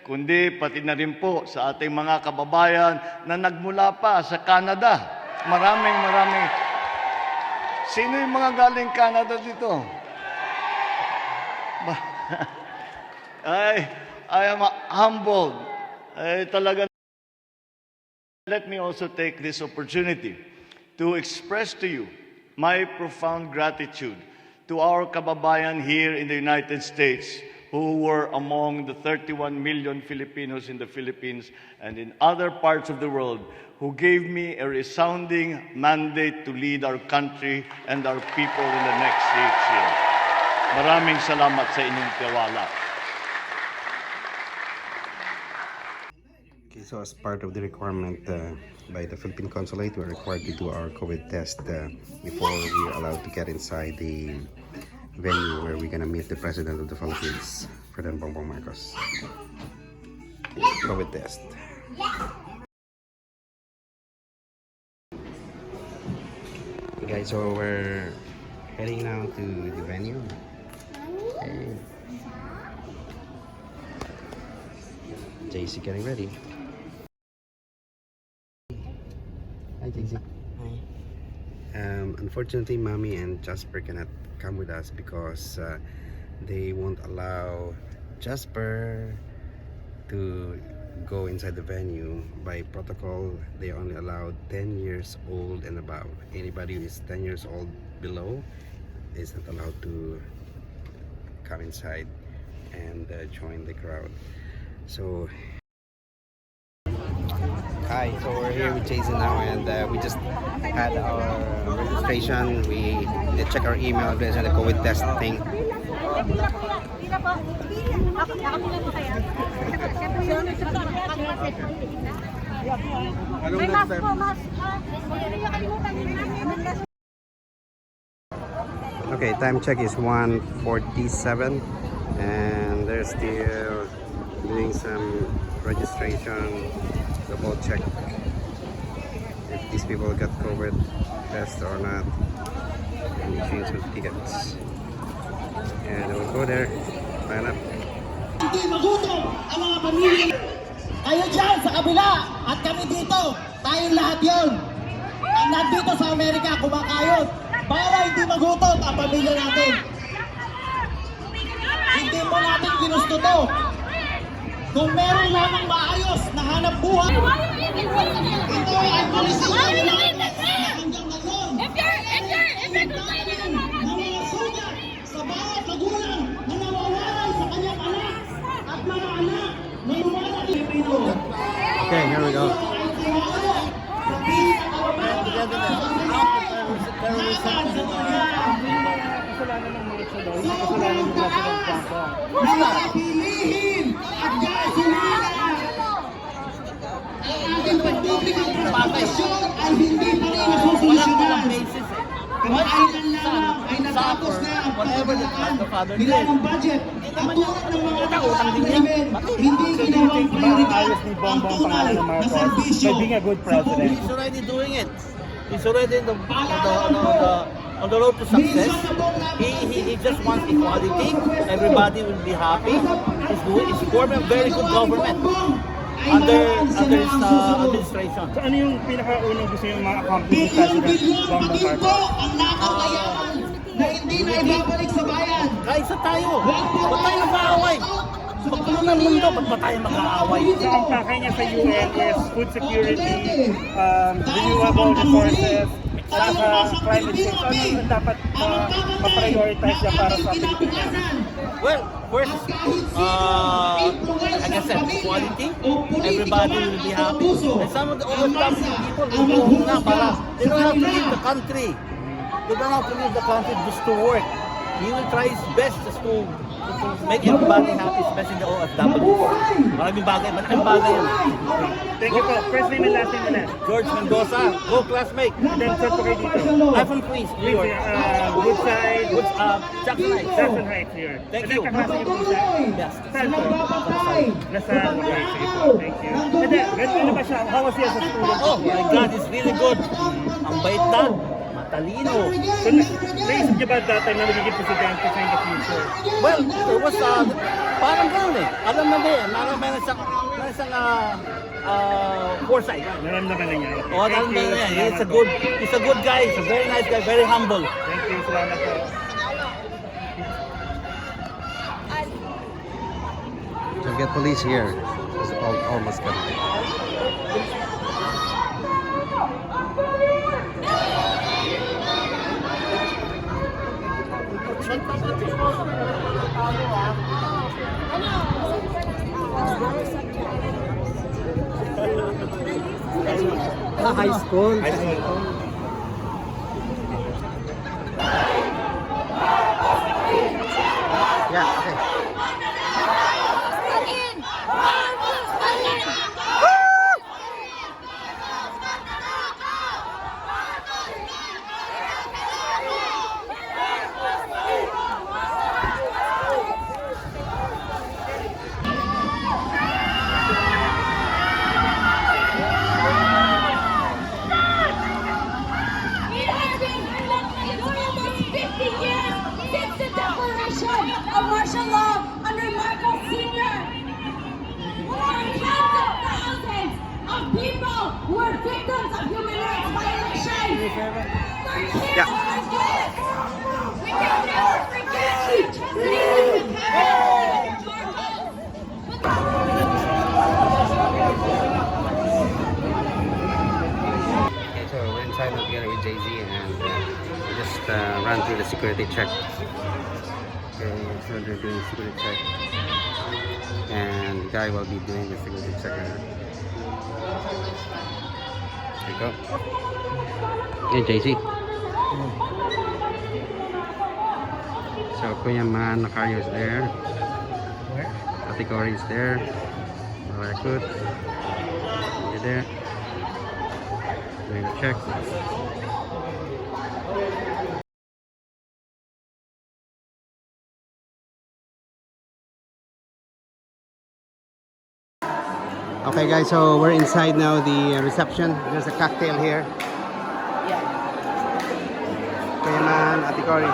kundi pati na rin po sa ating mga kababayan na nagmula pa sa Canada. Maraming. Sino yung mga galing Canada dito? I am humbled. Talaga. Let me also take this opportunity to express to you my profound gratitude to our kababayan here in the United States who were among the 31 million Filipinos in the Philippines and in other parts of the world who gave me a resounding mandate to lead our country and our people in the next 6 years. Maraming salamat sa inyong tiwala. Okay, so as part of the requirement by the Philippine Consulate, we're required to do our COVID test before we're allowed to get inside the venue where we're gonna meet the President of the Philippines, Ferdinand Bongbong Marcos. COVID test. Okay guys, so we're heading now to the venue. Okay. JC getting ready. Hi JC. Hi. Unfortunately, Mommy and Jasper cannot come with us because they won't allow Jasper to go inside the venue. By protocol, they only allow 10 years old and above. Anybody who is 10 years old below is not allowed to come inside and join the crowd. So hi, so we're here with Jason now, and we just had our registration. We did check our email address and the COVID test thing. Okay, time check is 1:47 and they're still doing some registration. Double check if these people got COVID test or not, and change with tickets. And we'll go there, line up. Hindi magutom ang mga pamilya. Kayo dyan sa kabila at kami dito, tayong lahat yun. Ang nandito sa Amerika kumakayod para hindi magutom ang pamilya natin. Hindi mo natin ginusto to. Kung meron lamang maayos na hanap buhay, ito ay polisiya na hanggang ngayon. If you're complaining na mga sugat sa bawat magulang na nawawalan sa kanyang anak at mga anak na lumalang Pilipino. Okay, here we go. Pilihin at gasolina. Ang ating pagpublikang propagation ay hindi pa rin nasusunod. Kailan lamang ay natapos na ang pagkakataon nila ng budget. Ang tulad ng mga nakasama namin, hindi ginawang prioridad ang tunay na serbisyo. Being a good president. He's already doing it. He's already on the road to success. He just wants equality. Everybody will be happy. He's forming a very good government under his administration. So ano yung pinakaunang gusto yung mga accomplish ni President Bongbong Marcos? Ang nakakayaman na hindi na ibabalik sa bayan. Kaisa tayo. Ba't tayo mag-aaway? Pagpuno ng mundo, ba't ba tayo mag-aaway? So ang pakay niya sa UN is food security, renewable resources, at climate change. Ano yung dapat ma-prioritize niya para sa Pilipinas? Well, first, like I said, equality. Everybody will be happy. And some of the overcoming people will go na para they don't have to leave the country. They don't have to leave the country just to work. He will try his best just to make everybody happy, especially the OFW. Malaking bagay yan. Thank you po. First name and last name na. George Mendoza, go classmate. And then saan po kayo dito? I'm from Queens, New York. Woodside, Jackson Heights. Jackson Heights here. Thank And then you. kaklase niyo po siya? Yes. Saan po? Nasa, okay, sige po. Thank you. And then, ano ba siya? How was he as a student? Oh my God, he's really good. Ang bait na, matalino. So, naisip niyo ba dati na magiging presidente sa in the future? Well, there was Parang gano'n eh. Alam na din. Meron siyang foresight. Naramdaman na niya. Oh, alam na niya. He's a good guy. He's a very nice guy. Very humble. Thank you. Salamat po. So get police here. It's almost done. High school. Yeah, okay. It has been almost 50 years since the declaration of martial law under Marcos Sr. Tens of thousands of people who are victims of human rights violations. Yeah. We can never forget what happened to Marcos. Okay, so we're inside now together with Jay-Z and we just ran through the security check. Okay, so they're doing security check. And the guy will be doing the security check now. There you go. Hey, Jay-Z. So Kuya Man Nakario is there. Category is there. Malakut. You're there. Doing the check. Okay guys, so we're inside now the reception. There's a cocktail here. Kuya Man, Ate Cory.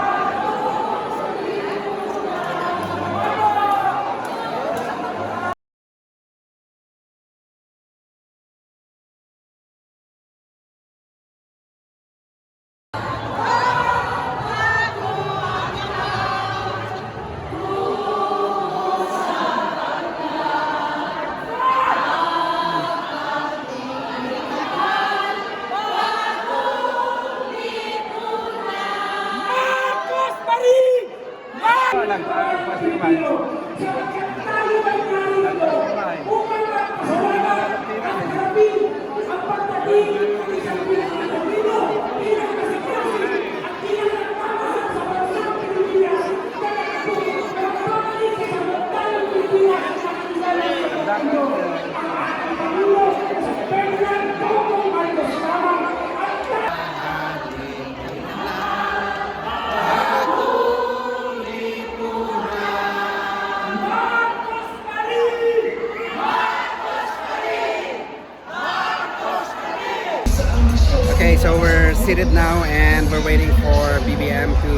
Okay, so we're seated now and we're waiting for BBM to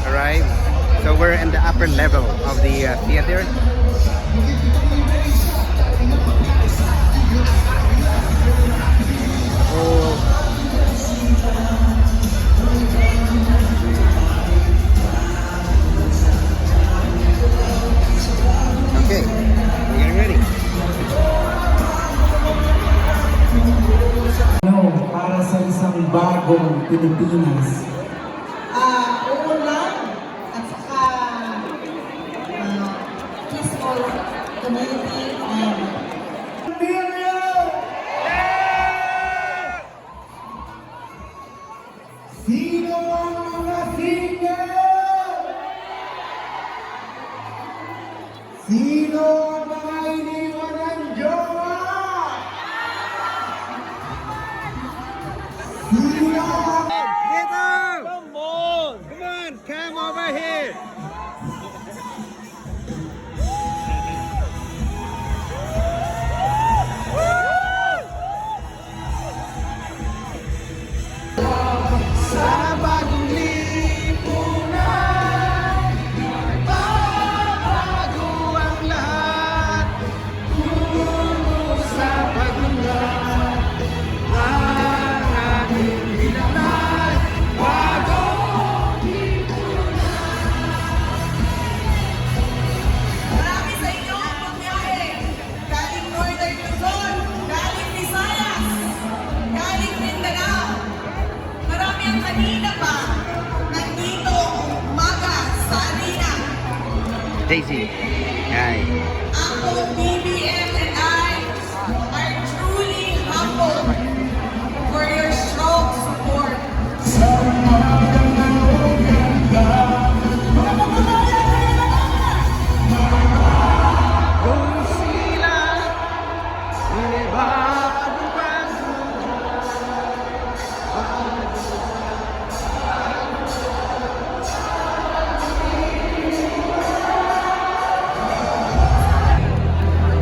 arrive. So we're in the upper level of the theater. Okay, we're getting ready. Para sa isang bagong Pilipinas. Oo lang, at saka peaceful community and sino ang mga single? Sino ang mga iniwan ng jowa? Come on, come over here. Sa bagong lipunan, magbabago ang lahat. Daisy. Hi. Uncle BBM and I are truly humbled for your strong support.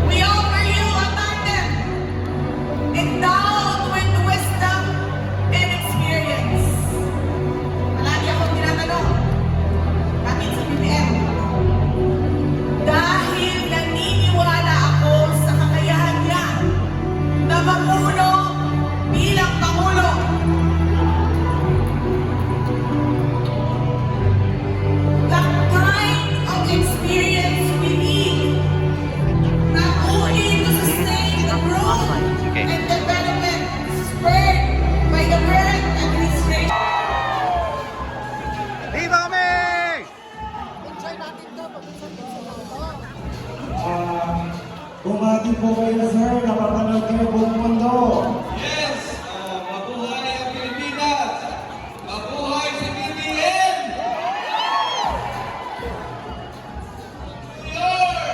We offer you a tandem endowed with wisdom and experience. Palagi akong tinatanong, bakit si BBM? Dahil naniniwala ako sa kakayahan niya na mamuno bilang Pangulo. The kind of experience we need not only to sustain the growth and development spurred by the current administration. Dito kami! Bumati po kayo, sir. Napapanood kayo buong mundo. Yes! Mabuhay ang Pilipinas! Mabuhay si BBM! New York!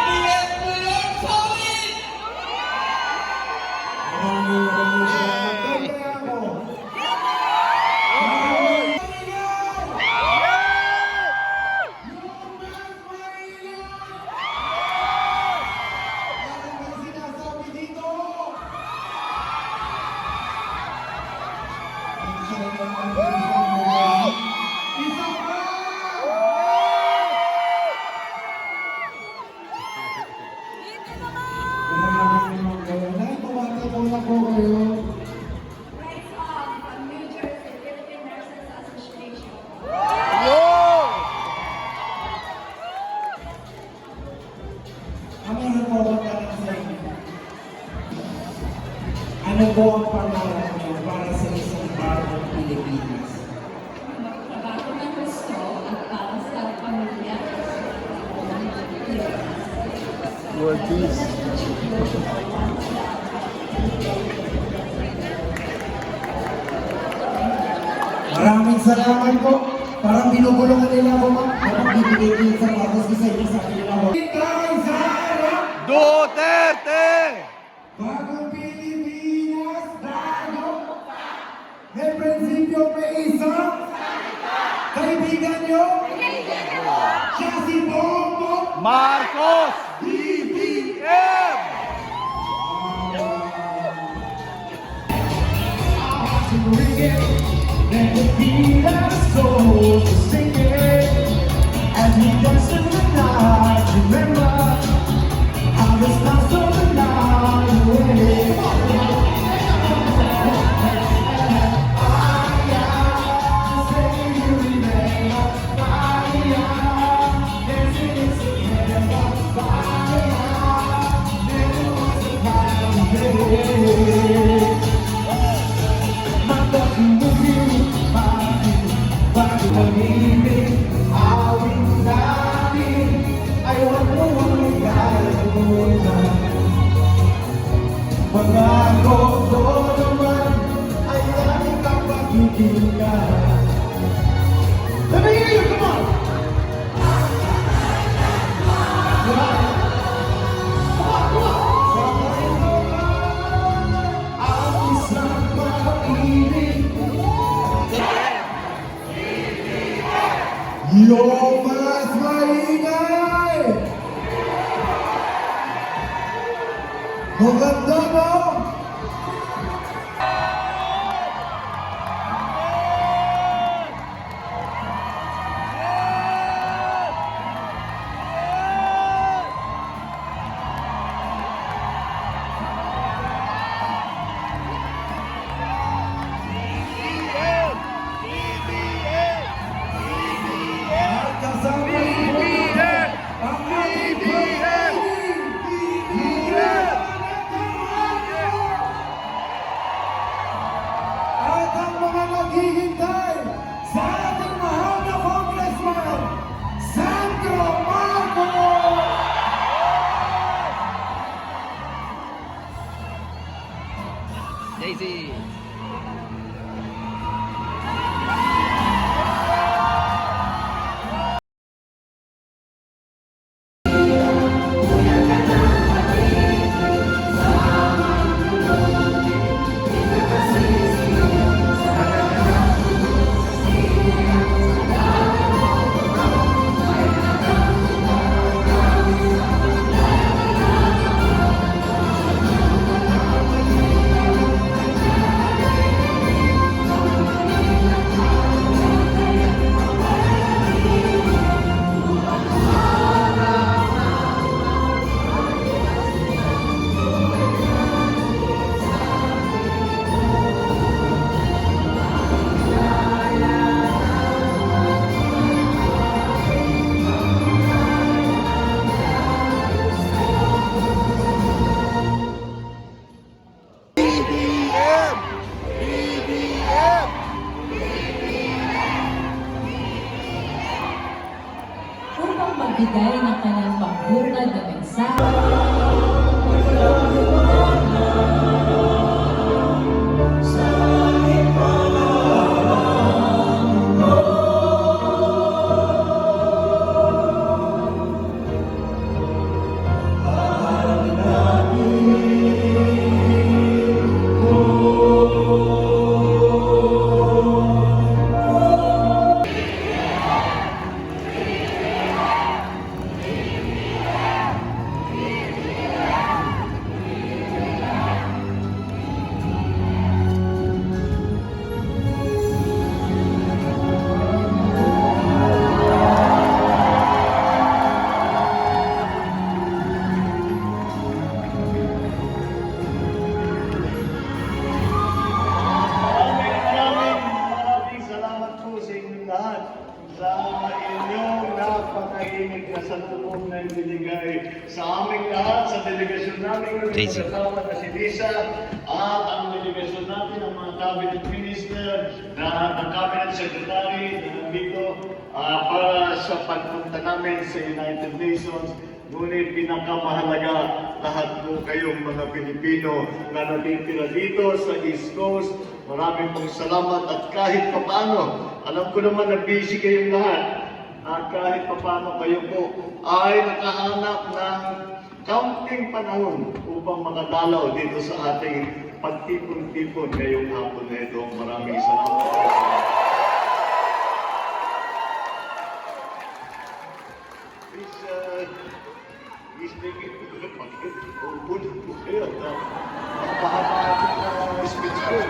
BBM New York solid! Maraming salamat. Kaya ako. Sinasabi dito. Isa pa! Nay, bumati po na po kayo. Rights from New Jersey Philippine Nurses Association. Ang meron po ako tanong sa inyo. Ano po ang pangarap niyo para sa isang bagong Pilipinas? Magtrabaho ng gusto at para sa pamilya. World peace. Maraming salamat po. Parang binubulungan nila ako, ma'am. Kapag bibigay din sa batas ko sa inyo sa akin nila. Ikaw sa harap! Duterte! Bagong Pilipinas, bago! May prinsipyo, may isang kaibigan nyo! Siya si Bongbong! Marcos! BBM! Let the beat our souls singing as we dance in the night. Remember how the stars of the night away. Pagbago ko naman ay aming kapag-ibigay. Let me hear you, come on! Ang isang pag-ibig. Yung mas maingay. Maganda mo! Kasama rin po ang ating pag-ibig. magbigay ng kanyang paghungad na mensahe. Maraming salamat po sa inyong lahat sa inyong napakainit na salubong na ibinigay sa aming lahat, sa delegasyon namin ng kasama na si Lisa at ang delegasyon natin, ang mga cabinet minister, ang cabinet secretary na nandito para sa pagpunta namin sa United Nations. Ngunit pinakamahalaga, lahat po kayong mga Pilipino na natitira dito sa East Coast, maraming pong salamat at kahit papaano, alam ko naman na busy kayong lahat, at kahit papaano kayo po ay nakahanap ng kaunting panahon upang makadalaw dito sa ating pagtipon-tipon ngayong hapon na ito. Maraming salamat po sa lahat. Please make it good po kayo. Napahaba ang speech ko.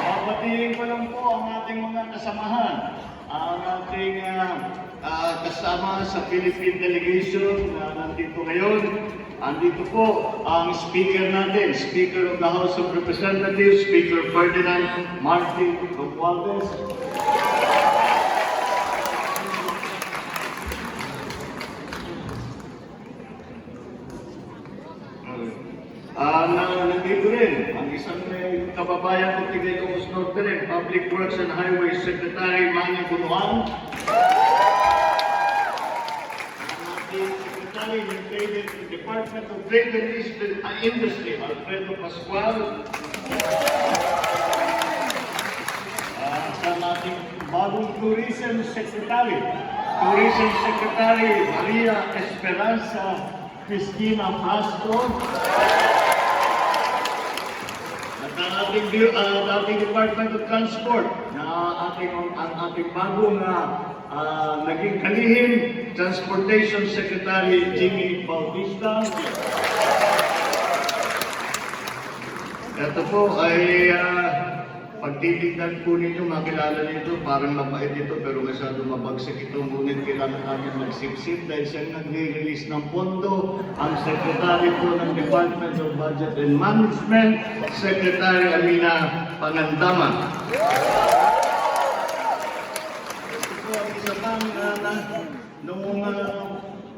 Babatiin ko lang po ang ating mga kasamahan, ang ating kasama sa Philippine delegation na nandito ngayon. Andito po ang speaker natin, Speaker of the House of Representatives, Speaker Ferdinand Martin Romualdez. Nandito rin ang isang kababayan ko tigay ko Norte rin, Public Works and Highways Secretary Manny Bunuan. Secretary ng Department of Trade and Industry, Alfredo Pascual. Sa ating bagong Tourism Secretary, Maria Esperanza Cristina Castro. At ang ating Department of Transport, na ang ating bagong naging kalihim, Transportation Secretary Jimmy Bautista. Ito po ay pagtitignan po ninyo, makilala nito, parang mabait ito pero masyado mabagsik ito. Ngunit kailangan namin magsipsip dahil siya nagre-release ng pondo. Ang Secretary po ng Department of Budget and Management, Secretary Amina Pangandaman.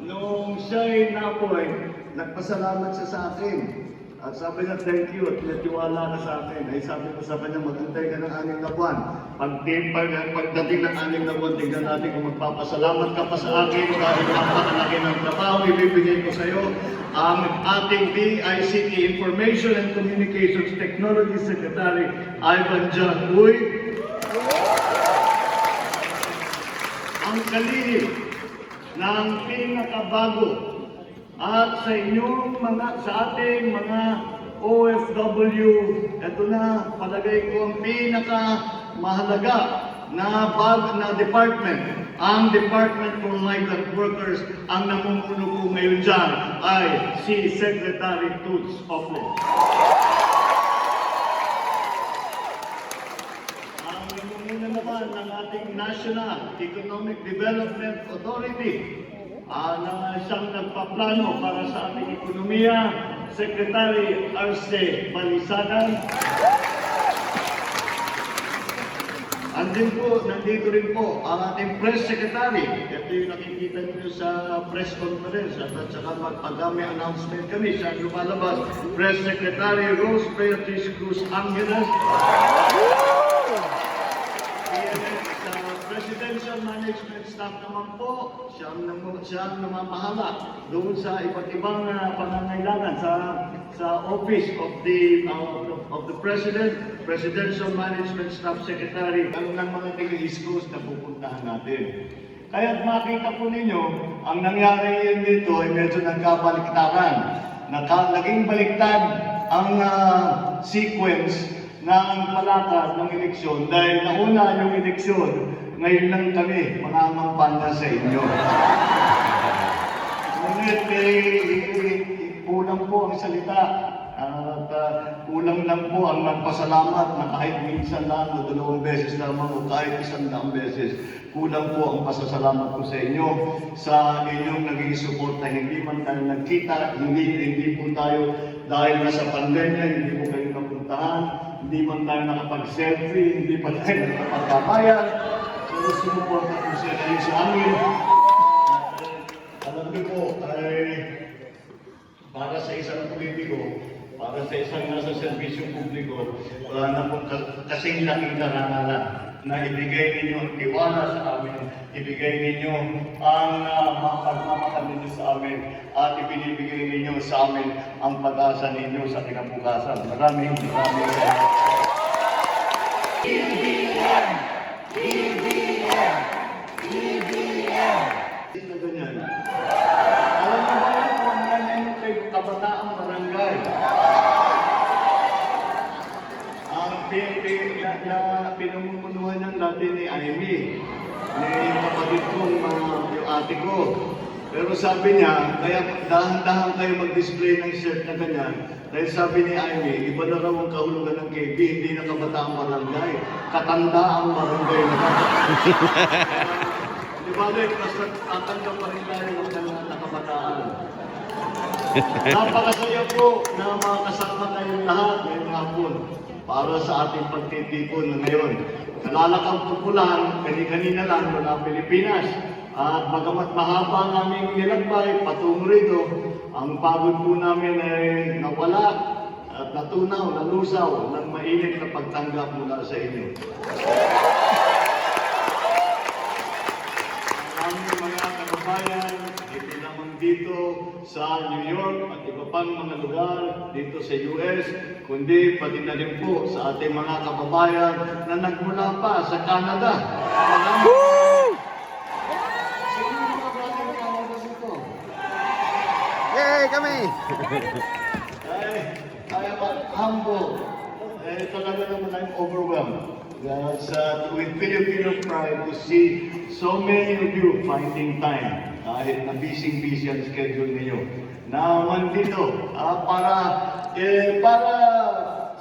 Nung siya'y napoy, nagpasalamat siya sa akin. At sabi niya, thank you, at natiwala ka sa akin. Ay sabi ko sa kanya, magantay ka ng 6 na buwan. Pagdating ng 6 na buwan, tignan natin kung magpapasalamat ka pa sa akin dahil napakalaki ng trabaho, ibibigay ko sa iyo ang ating DICT, Information and Communications Technology Secretary, Ivan John Uy. Ang kalihim ng pinakabago at sa inyong sa ating mga OFW, ito na, palagay ko ang pinakamahalaga na department, ang Department for Migrant Workers. Ang namumuno po ngayon dyan ay si Secretary Toots Ofle. Ang namumuno naman ng ating National Economic Development Authority, na siyang nagpaplano para sa ating ekonomiya, Secretary Arce Balisagan. Nandito rin po ang ating press secretary. Ito yung nakikita niyo sa press conference at saka pag may announcement kami, siya lumalabas. Press Secretary Rose Beatriz Cruz Angeles. Sa Presidential Management Staff naman po, siya ang namamahala doon sa iba't ibang pangangailangan sa Office of the President, Presidential Management Staff Secretary, ng mga taga-East Coast na pupuntahan natin. Kaya't makita po ninyo, ang nangyari yun dito ay medyo nagkabaliktaran. Naging baliktad ang sequence ng palakad ng eleksyon dahil nauna yung eleksyon, ngayon lang kami mangangampanya sa inyo. Ngunit kulang po ang salita at kulang lang po ang magpasalamat na kahit minsan lang o 2 beses lamang o kahit 100 beses, kulang po ang pasasalamat ko sa inyo sa inyong naging suporta. Hindi man tayo nagkita, hindi po tayo dahil nasa pandemya, hindi po kayo napuntahan, hindi man tayo nakapag-selfie, hindi pa tayo nakapagkabayan. So, sumuporta po sa kayo sa amin. Alam niyo po, ay para sa isang politiko, para sa isang nasa serbisyong publiko, wala na po kasing laking karangalan na ibigay ninyo ang tiwala sa amin, ibigay ninyo ang pagmamahal ninyo sa amin, at ibinibigay ninyo sa amin ang pag-asa ninyo sa kinabukasan. Maraming salamat. Na ganyan. Alam mo ba yan kung ano yan kay kabataang barangay? Ang pinumumunuhan ng dati ni Amy, ni kapatid kong yung ate ko. Pero sabi niya, kaya dahan-dahan kayo mag-display ng shirt na ganyan. Dahil sabi ni Amy, iba na raw ang kahulugan ng KB, hindi na kabataang barangay, katandaang barangay na. Di ba, basta tatanggap pa rin tayo ng nakabataan. Napakasaya po na makasama kayong lahat ngayong hapon para sa ating pagtitipon na ngayon. Nalalakang popular, kanina lang mula Pilipinas. At bagamat mahaba naming nilakbay patungo rito, ang pagod po namin ay nawala at natunaw, nalusaw ng mainit na pagtanggap mula sa inyo. Aming mga kababayan, hindi lamang dito sa New York at iba pang mga lugar dito sa US, kundi pati na rin po sa ating mga kababayan na nagmula pa sa Canada. Yay, kami! I am humble. Talaga naman I'm overwhelmed. With Filipino pride to see so many of you finding time kahit na busy ang schedule niyo na nandito para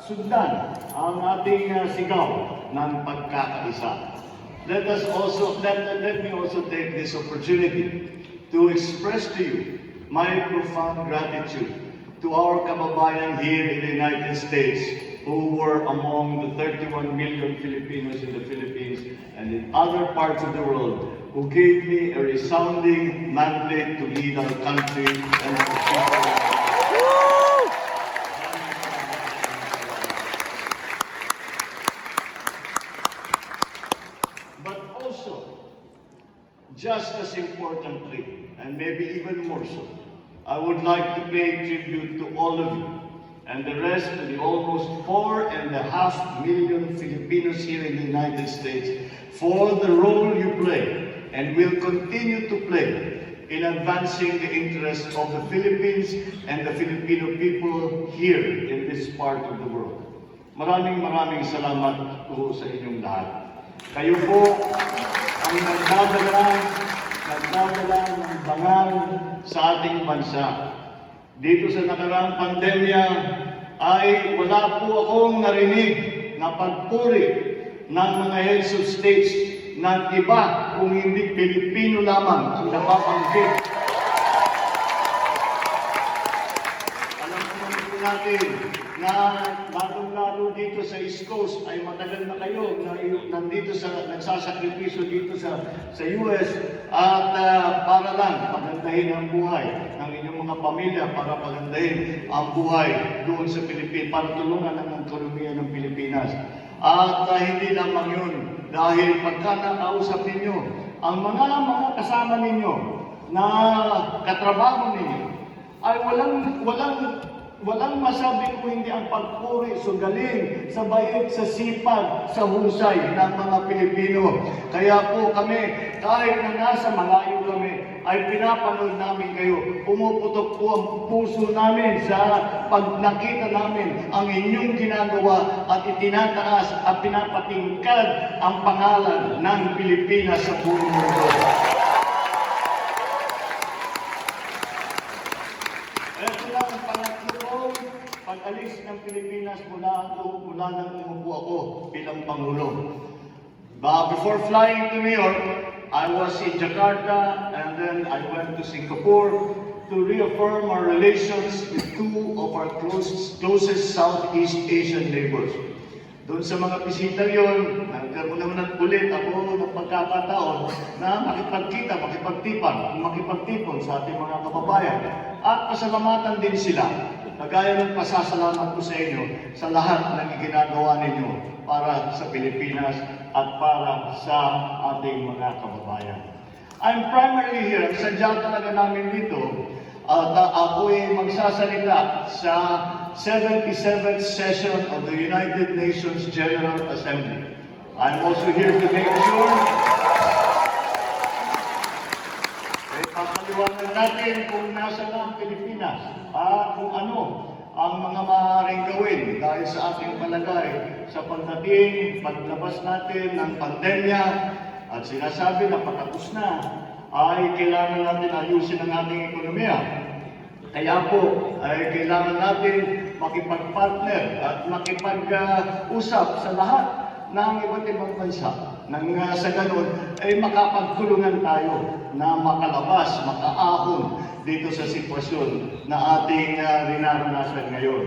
sundan ang ating sigaw ng pagkakaisa. Let me also take this opportunity to express to you my profound gratitude to our kababayan here in the United States who were among the 31 million Filipinos in the Philippines and in other parts of the world who gave me a resounding mandate to lead our country and our people. But also, just as importantly, and maybe even more so, I would like to pay tribute to all of you and the rest of the almost 4.5 million Filipinos here in the United States for the role you play and will continue to play in advancing the interests of the Philippines and the Filipino people here in this part of the world. Maraming salamat po sa inyong lahat. Kayo po ang nagdadala ng bangal sa ating bansa. Dito sa nakaraang pandemya ay wala po akong narinig na pagpuri ng mga heads of states ng iba kung hindi Pilipino lamang ang napapanggit. Alam naman po natin na lalong-lalo dito sa East Coast ay matagal na kayo na nandito nagsasakripisyo dito sa US at para lang pagandahin ang buhay ng inyong mga pamilya, para pagandahin ang buhay doon sa Philippines, para tulungan ang ekonomiya ng Pilipinas. At hindi lamang yun, dahil pagka nakausap ninyo ang mga kasama ninyo na katrabaho ninyo, ay walang masabing kung hindi ang pagpuri sa galing, sa bait, sa sipag, sa husay ng mga Pilipino. Kaya po kami, kahit na nasa malayo kami, ay pinapanood namin kayo. Pumuputok po ang puso namin sa pag nakita namin ang inyong ginagawa at itinataas at pinapatingkad ang pangalan ng Pilipinas sa buong mundo. Ito lang ang pangatlong pag-alis ng Pilipinas mula nang umupo ako bilang Pangulo. Before flying to New York, I was in Jakarta and then I went to Singapore to reaffirm our relations with two of our closest Southeast Asian neighbors. Doon sa mga bisita yon, nagkaroon naman ulit ako ng pagkakataon na makipagtipon sa ating mga kababayan. At pasalamatan din sila, kagaya ng pasasalamat ko sa inyo sa lahat ng ginagawa ninyo para sa Pilipinas at para sa ating mga kababayan. I'm primarily here, sadya talaga namin dito, at ako'y magsasalita sa 77th session of the United Nations General Assembly. I'm also here to make sure ay papaliwanag natin kung nasa na ang Pilipinas at kung ano ang mga maaaring gawin dahil sa ating palagay sa paglabas natin ng pandemya at sinasabi na patapos na, ay kailangan natin ayusin ang ating ekonomiya. Kaya po, ay kailangan natin makipag-partner at makipag-usap sa lahat ng iba't ibang bansa. Nang sa ganun, ay makapagtulungan tayo na makalabas, makaahon dito sa sitwasyon na ating rinaranasan ngayon.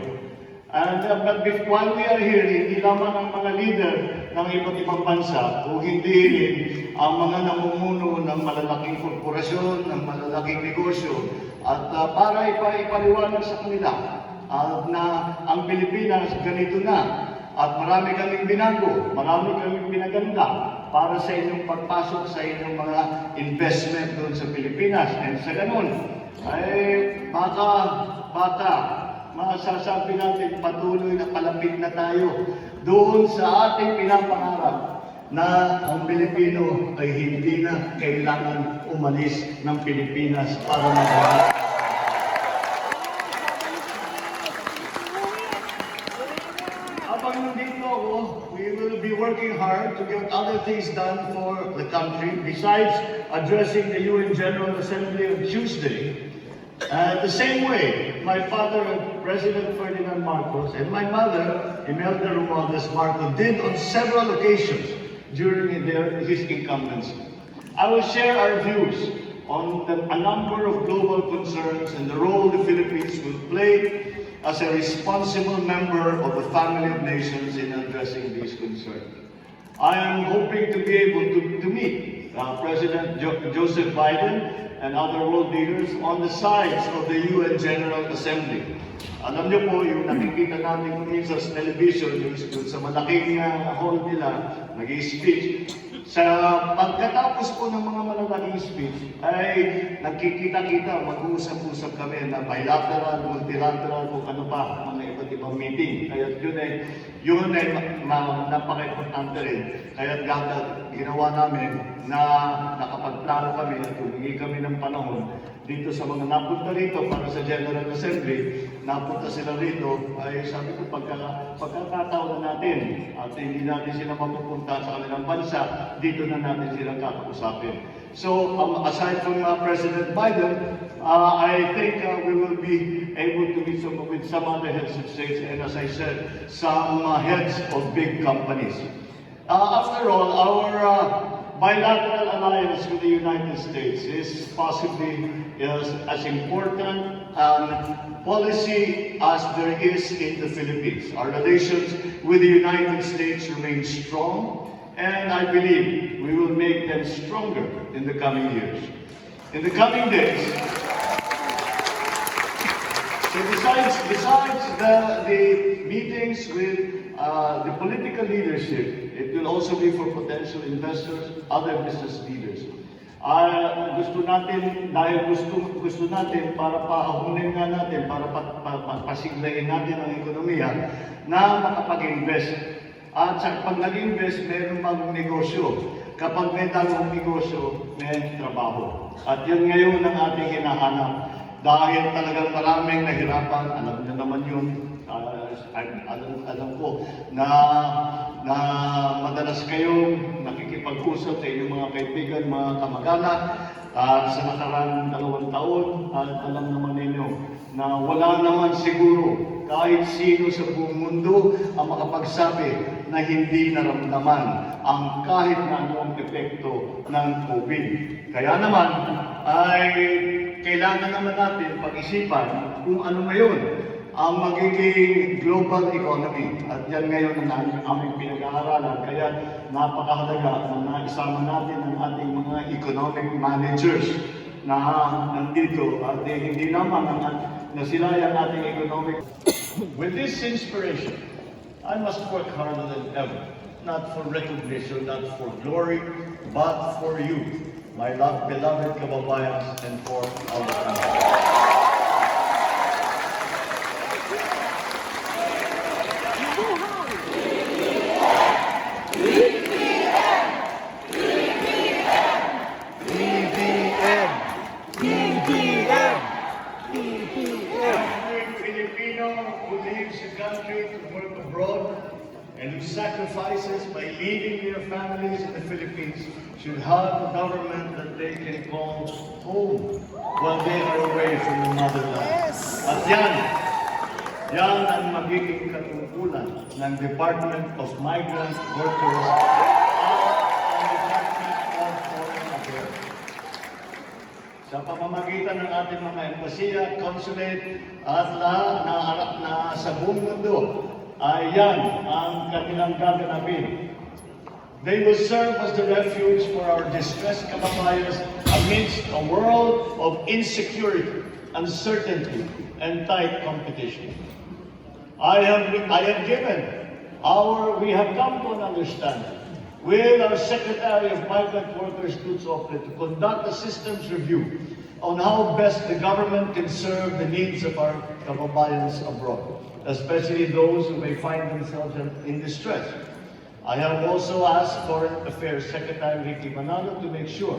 But while we are here, hindi lamang ang mga leader ng iba't ibang bansa o hindi rin ang mga namumuno ng malalaking korporasyon, ng malalaking negosyo at para ipaliwanag sa kanila na ang Pilipinas ganito na at marami kaming binago, marami kaming pinaganda para sa inyong pagpasok sa inyong mga investment doon sa Pilipinas. And sa ganun, ay baka masasabi natin patuloy na palapit na tayo doon sa ating pinapangarap na ang Pilipino ay hindi na kailangan umalis ng Pilipinas para magawa. Habang nandito ako, we will be working hard to get other things done for the country besides addressing the UN General Assembly on Tuesday. The same way, my father, President Ferdinand Marcos, and my mother, Imelda Romualdez Marcos, did on several occasions during his incumbency. I will share our views on a number of global concerns and the role the Philippines will play as a responsible member of the family of nations in addressing these concerns. I am hoping to be able to meet President Joseph Biden and other world leaders on the sides of the UN General Assembly. Alam niyo po, yung nakikita natin minsan sa television, yung sa malaking hall nila, nag-i-speech. Sa pagkatapos po ng mga malalaking speech, ay nagkikita-kita, mag-uusap-usap kami na bilateral, multilateral, kung ano pa, mga iba't ibang meeting. Kaya yun ay napaka-importante rin. Kaya ginawa namin na nakapagplano kami at humingi kami ng panahon dito sa mga napunta rito para sa General Assembly, napunta sila rito, ay sabi ko pagkakataon na natin at hindi natin sila mapupunta sa kanilang bansa, dito na natin silang kakausapin. So, aside from President Biden, I think we will be able to meet with some other heads of states and, as I said, some heads of big companies. After all, bilateral alliance with the United States is possibly as important policy as there is in the Philippines. Our relations with the United States remain strong, and I believe we will make them stronger in the coming years. In the coming days, so besides the meetings with the political leadership, it will also be for potential investors, other business leaders. Gusto natin, dahil gusto natin para pahabunin nga natin, para pasiglayin natin ang ekonomiya, na makapag-invest. At sa pag nag-invest, mayroong bagong negosyo. Kapag may bagong negosyo, may trabaho. At yun ngayon ang ating hinahanap. Dahil talagang maraming nahirapan, alam niyo naman yun, alam ko, na madalas kayong nakikipag-usap sa inyong mga kaibigan, mga kamag-anak, sa nakarang 2 taon, at alam naman ninyo na wala naman siguro kahit sino sa buong mundo ang makapagsabi na hindi naramdaman ang kahit na anong epekto ng COVID. Kaya naman ay kailangan naman natin pag-isipan kung ano ngayon ang magiging global economy. At yan ngayon ang aming pinag-aaralan. Kaya napakahalaga na naisama natin ang ating mga economic managers na nandito at hindi naman na sila yung ating economic. With this inspiration, I must work harder than ever, not for recognition, not for glory, but for you, my beloved kababayans, and for our country. Who leaves the country to work abroad and who sacrifices by leaving their families in the Philippines should have a government that they can call home while they are away from the motherland. At yan ang magiging katungkulan ng Department of Migrant Workers at ang Department of Foreign Affairs. Sa pamamagitan ng ating mga embasiya, consulate, at naharap na sa buong mundo, ay yan ang kanilang gaganapin. They will serve as the refuge for our distressed kababayans amidst a world of insecurity, uncertainty, and tight competition. We have come to an understanding with our Secretary of Migrant Workers, to conduct a systems review on how best the government can serve the needs of our kababayans abroad, especially those who may find themselves in distress. I have also asked Foreign Affairs Secretary Ricky Manalo to make sure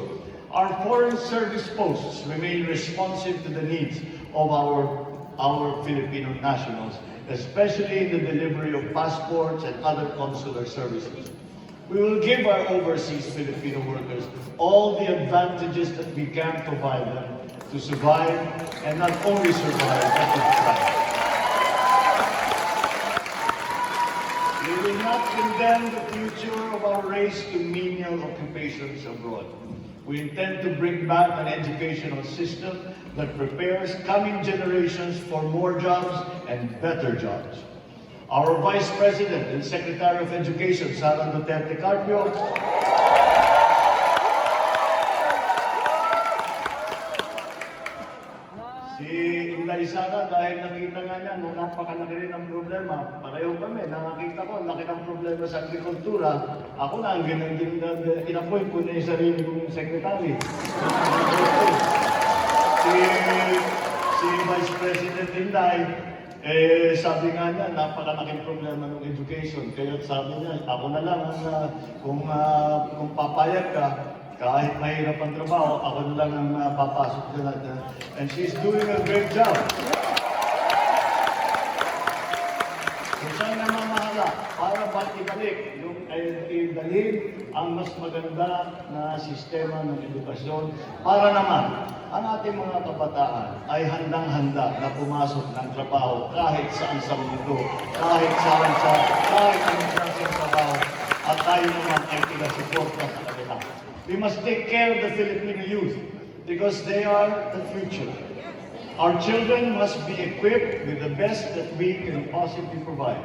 our foreign service posts remain responsive to the needs of our Filipino nationals, especially in the delivery of passports and other consular services. We will give our overseas Filipino workers all the advantages that we can provide them to survive, and not only survive, but to thrive. We will not condemn the future of our race to menial occupations abroad. We intend to bring back an educational system that prepares coming generations for more jobs and better jobs. Our Vice President and Secretary of Education, Sara Duterte Carpio, si Inday Sara, dahil nakita nga niya, nung napakalaki rin ang problema, pareho kami, nakakita ko, laki ng problema sa agrikultura, ako na ang in-appoint ko na yung sarili kong secretary. Si Vice President Inday, sabi nga niya, napakalaking problema ng education. Kaya sabi niya, ako na lang kung papayag ka, kahit mahirap ang trabaho, ako na lang ang papasok na natin. And she's doing a great job. Kung saan namamahala, para ba't ibalik, idalhin ang mas maganda na sistema ng edukasyon para naman ang ating mga kabataan ay handang-handa na pumasok ng trabaho kahit saan sa mundo, kahit anong klaseng trabaho, at tayo naman ay pinasuporta sa kanila. We must take care of the Filipino youth because they are the future. Our children must be equipped with the best that we can possibly provide.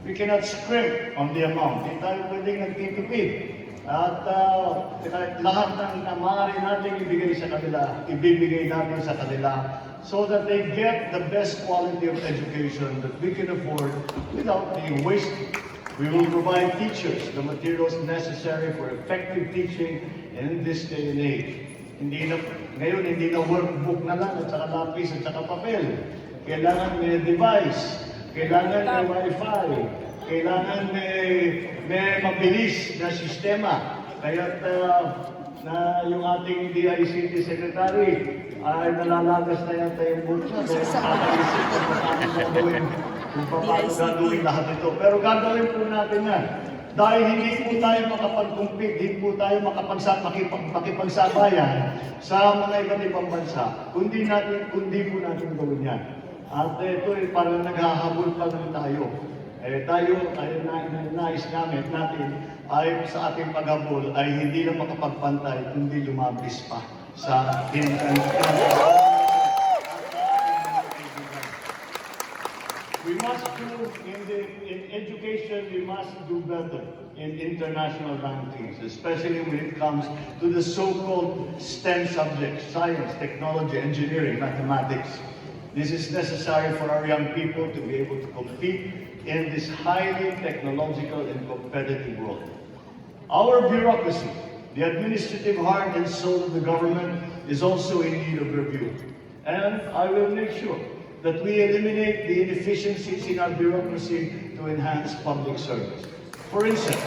We cannot scrimp on the amount. Hindi tayo pwedeng nagtitipid. At lahat ng maaari natin ibigay sa kanila, ibibigay natin sa kanila so that they get the best quality of education that we can afford without being wasted. We will provide teachers the materials necessary for effective teaching in this day and age. Ngayon, hindi na workbook na lang at saka lapis at saka papel. Kailangan may device, kailangan may wifi, kailangan may mabilis na sistema. Kaya na yung ating DICT Secretary ay nalalagas na yata yung book na dahil nakakaisip kung paano gagawin lahat ito. Pero gagawin po natin yan. Dahil hindi po tayo makapag-compete, hindi po tayo makipagsabayan sa mga iba't ibang bansa, kundi po natin gawin yan. At ito ay parang naghahabol pa lang tayo. Tayo ay nais natin ay sa ating paghabol ay hindi lang makapagpantay, kundi lumabis pa sa We must do, in education, we must do better in international rankings, especially when it comes to the so-called STEM subjects, science, technology, engineering, mathematics. This is necessary for our young people to be able to compete in this highly technological and competitive world. Our bureaucracy, the administrative heart and soul of the government, is also in need of review. And I will make sure that we eliminate the inefficiencies in our bureaucracy to enhance public service. For instance,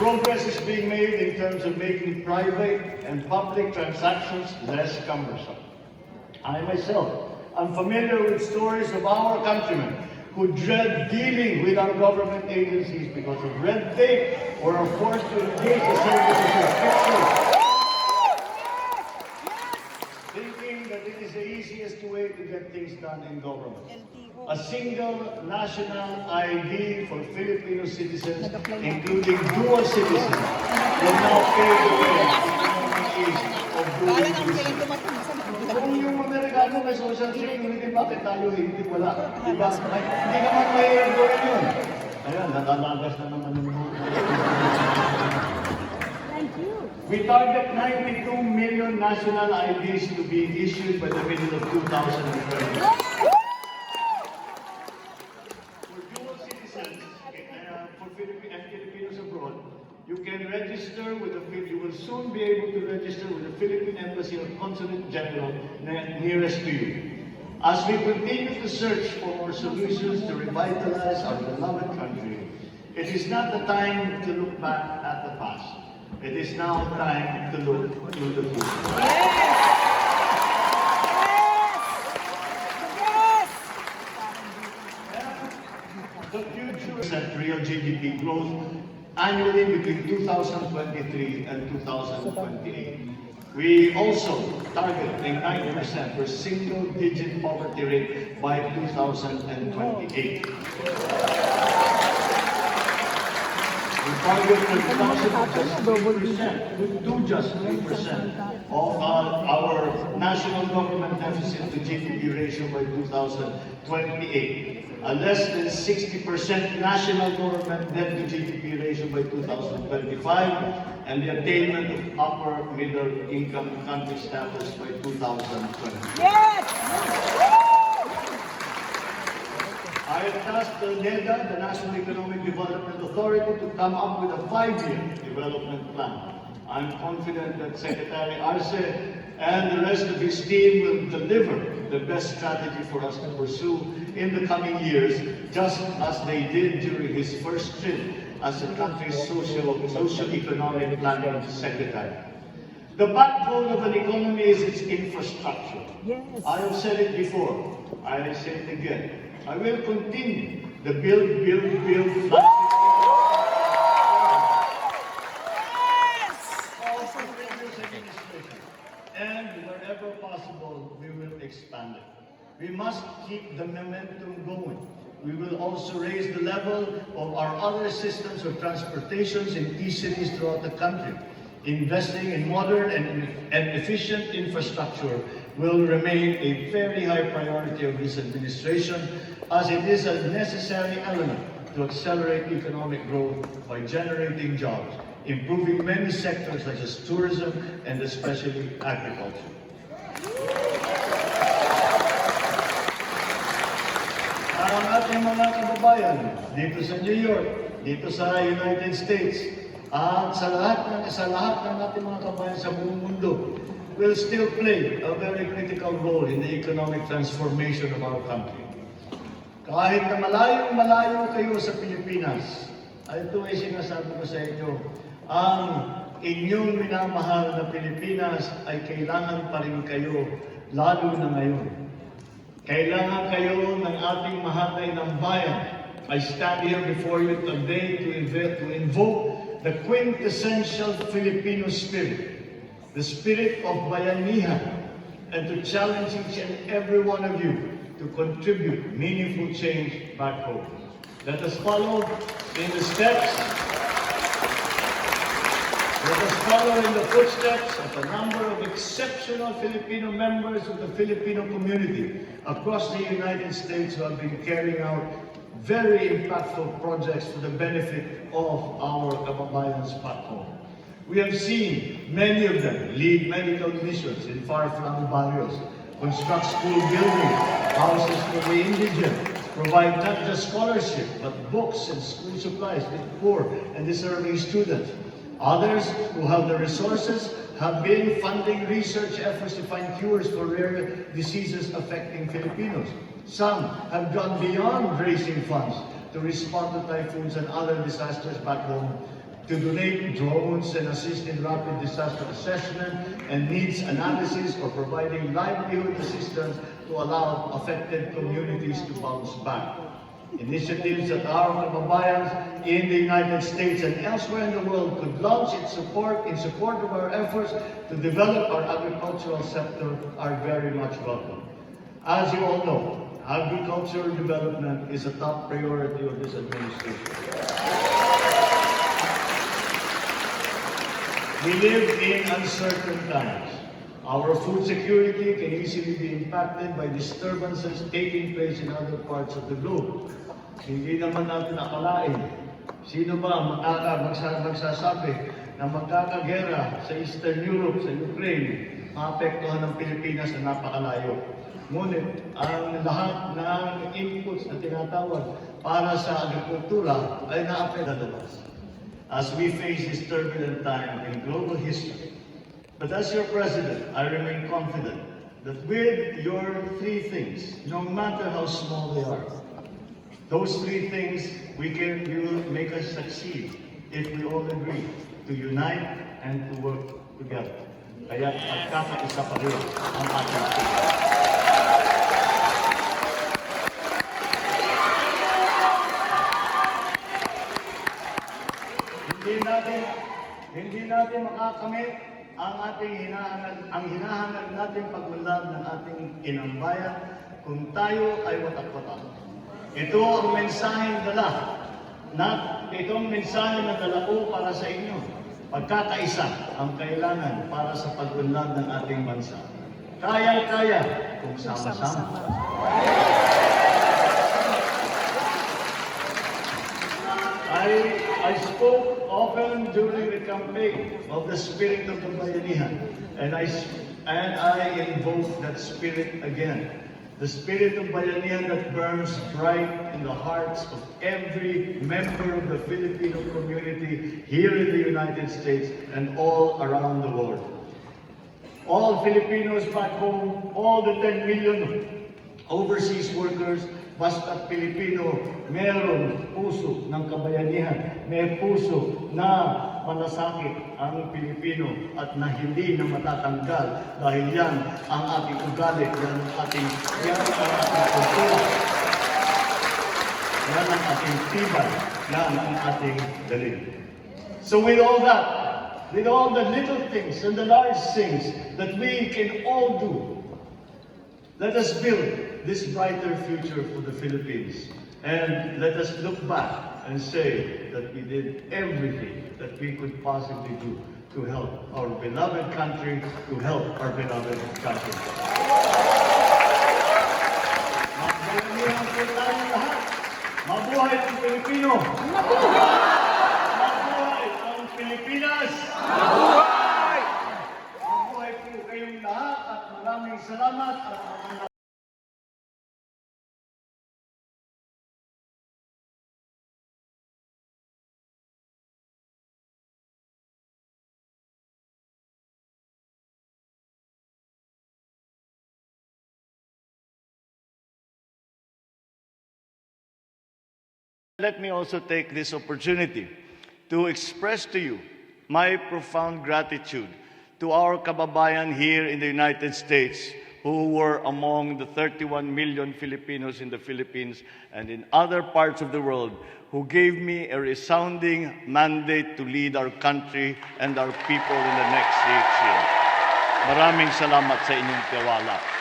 progress is being made in terms of making private and public transactions less cumbersome. I myself am familiar with stories of our countrymen who dread dealing with our government agencies because of red tape or are forced to engage the services of fiction, thinking that it is the easiest way to get things done in government. A single national ID for Filipino citizens, including dual citizens, will now pave the way of doing business. Kung yung Amerikano may social security, bakit tayo hindi wala? Diba? Hindi naman mahirap gawin yun. Ayan, nakalagas na naman yung We target 92 million national IDs to be issued by the middle of 2020. Filipinos abroad, you can register with you will soon be able to register with the Philippine Embassy or Consulate General nearest to you. As we continue to search for more solutions to revitalize our beloved country, it is not the time to look back at the past. It is now time to look to the future. The future real GDP growth annually between 2023 and 2028. We also target a 90% for single-digit poverty rate by 2028. We target the reduction of just 3% of our national government deficit to GDP ratio by 2028. A less than 60% national government debt to GDP ratio by 2025, and the attainment of upper middle income country status by 2020. Yes! I have tasked the NEDA, the National Economic Development Authority, to come up with a 5-year development plan. I'm confident that Secretary Arce and the rest of his team will deliver the best strategy for us to pursue in the coming years, just as they did during his first trip as the country's socio-economic planning secretary. The backbone of an economy is its infrastructure. Yes. I have said it before. I will say it again. I will continue the build and wherever possible, we will expand it. We must keep the momentum going. We will also raise the level of our other systems of transportations in key cities throughout the country. Investing in modern and efficient infrastructure will remain a very high priority of this administration, as it is a necessary element to accelerate economic growth by generating jobs, improving many sectors such as tourism and especially agriculture. Ang ating mga kababayan dito sa New York, dito sa United States, at sa lahat ng ating mga kababayan sa buong mundo will still play a very critical role in the economic transformation of our country. Kahit na malayong-malayo kayo sa Pilipinas, ito ay sinasabi ko sa inyo, ang inyong minamahal na Pilipinas ay kailangan pa rin kayo, lalo na ngayon. Kailangan kayo ng ating mahatay ng bayan. I stand here before you today to invoke the quintessential Filipino spirit, the spirit of bayanihan, and to challenge each and every one of you to contribute meaningful change back home. Let us follow in the steps. Let us follow in the footsteps of a number of exceptional Filipino members of the Filipino community across the United States who have been carrying out very impactful projects for the benefit of our kababayans back home. We have seen many of them lead medical missions in far-flung barrios, construct school buildings, houses for the indigent, provide not just scholarship, but books and school supplies to the poor and deserving students. Others who have the resources have been funding research efforts to find cures for rare diseases affecting Filipinos. Some have gone beyond raising funds to respond to typhoons and other disasters back home, to donate drones and assist in rapid disaster assessment and needs analysis, or providing livelihood assistance to allow affected communities to bounce back. Initiatives that our kababayans in the United States and elsewhere in the world could launch in support of our efforts to develop our agricultural sector are very much welcome. As you all know, agricultural development is a top priority of this administration. We live in uncertain times. Our food security can easily be impacted by disturbances taking place in other parts of the globe. Hindi naman natin akalain. Sino ba magsasabi na magkakagera sa Eastern Europe, sa Ukraine, maapektuhan ng Pilipinas na napakalayo. Ngunit ang lahat ng inputs na tinatawag para sa agrikultura ay naapektuhan. As we face this turbulent time in global history, but as your president, I remain confident that with your three things, no matter how small they are, those three things you will make us succeed if we all agree to unite and to work together. Kaya magkakaisa pa rin ang ating pagkakas. Hindi natin makakamit ang hinahanap nating pag-unlad ng ating inambayan kung tayo ay watak-watak. Ito ang mensaheng na dala ko para sa inyo. Pagkakaisa ang kailangan para sa pag-unlad ng ating bansa. Kaya-kaya kung sama-sama. I spoke often during the campaign of the spirit of the bayanihan, and I invoke that spirit again. The spirit of bayanihan that burns bright in the hearts of every member of the Filipino community here in the United States and all around the world. All Filipinos back home, all the 10 million overseas workers, basta't Pilipino, meron puso ng kabayanihan, may puso na malasakit ang Pilipino at na hindi na matatanggal dahil yan ang ating ugali, yan ang ating kultura, yan ang ating tibay, yan ang ating galing. So with all that, with all the little things and the large things that we can all do, let us build this brighter future for the Philippines. And let us look back and say that we did everything that we could possibly do to help our beloved country, to help our beloved country. Magbalangihan po tayong lahat. Mabuhay ang Pilipino! Mabuhay ang Pilipinas! Mabuhay po kayong lahat at maraming salamat at magandang Let me also take this opportunity to express to you my profound gratitude to our kababayan here in the United States who were among the 31 million Filipinos in the Philippines and in other parts of the world who gave me a resounding mandate to lead our country and our people in the next 8 years. Maraming salamat sa inyong tiwala.